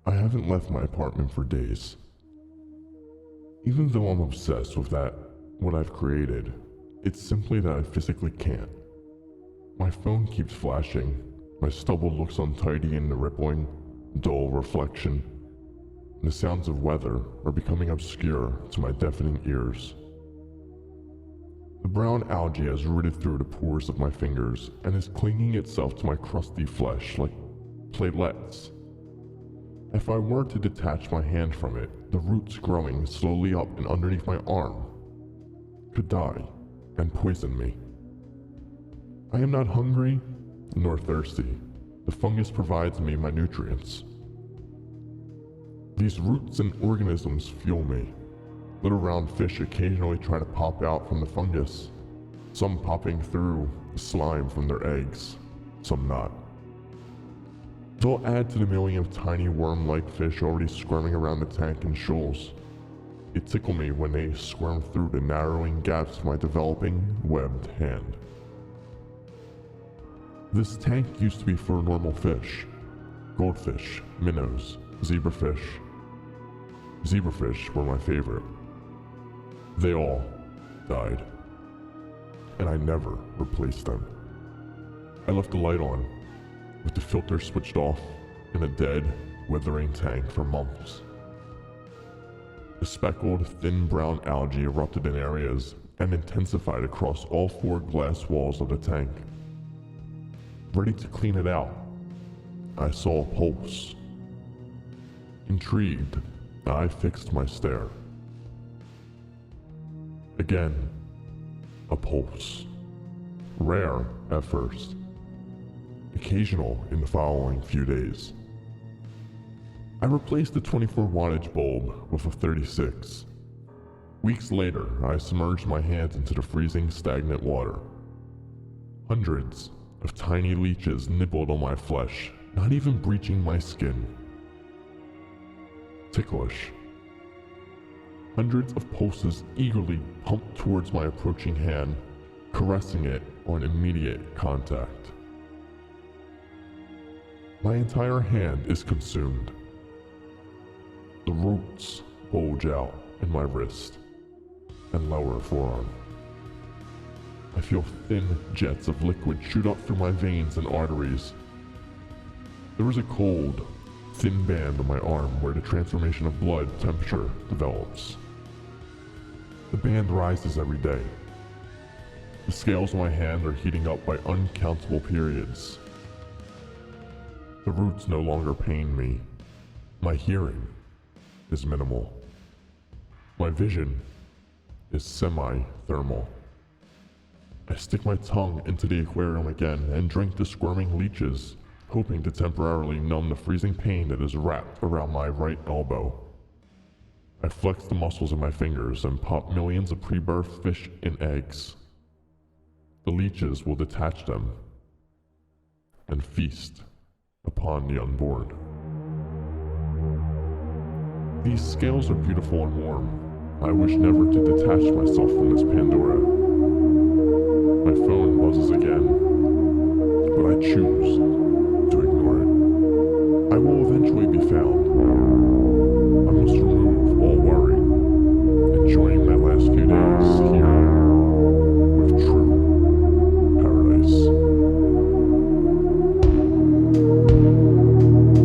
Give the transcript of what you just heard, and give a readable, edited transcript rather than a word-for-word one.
I haven't left my apartment for days. Even though I'm obsessed with what I've created, it's simply that I physically can't. My phone keeps flashing, my stubble looks untidy in the rippling, dull reflection, and the sounds of weather are becoming obscure to my deafening ears. The brown algae has rooted through the pores of my fingers and is clinging itself to my crusty flesh like platelets. If I were to detach my hand from it, the roots growing slowly up and underneath my arm could die and poison me. I am not hungry nor thirsty. The fungus provides me my nutrients. These roots and organisms fuel me. Little round fish occasionally try to pop out from the fungus, some popping through the slime from their eggs, some not. They'll add to the million of tiny worm-like fish already squirming around the tank in shoals. They tickle me when they squirm through the narrowing gaps of my developing, webbed hand. This tank used to be for normal fish. Goldfish, minnows, zebrafish. Zebrafish were my favorite. They all died, and I never replaced them. I left the light on, with the filter switched off, in a dead, withering tank for months. The speckled, thin brown algae erupted in areas and intensified across all 4 glass walls of the tank. Ready to clean it out, I saw a pulse. Intrigued, I fixed my stare. Again, a pulse. Rare at first. Occasional in the following few days. I replaced the 24 wattage bulb with a 36. Weeks later, I submerged my hands into the freezing, stagnant water. Hundreds of tiny leeches nibbled on my flesh, not even breaching my skin. Ticklish. Hundreds of pulses eagerly pumped towards my approaching hand, caressing it on immediate contact. My entire hand is consumed. The roots bulge out in my wrist and lower forearm. I feel thin jets of liquid shoot up through my veins and arteries. There is a cold, thin band on my arm where the transformation of blood temperature develops. The band rises every day. The scales on my hand are heating up by uncountable periods. The roots no longer pain me. My hearing is minimal. My vision is semi-thermal. I stick my tongue into the aquarium again and drink the squirming leeches, hoping to temporarily numb the freezing pain that is wrapped around my right elbow. I flex the muscles in my fingers and pop millions of pre-birth fish in eggs. The leeches will detach them and feast upon the unborn. These scales are beautiful and warm. I wish never to detach myself from this Pandora. My phone buzzes again, but I choose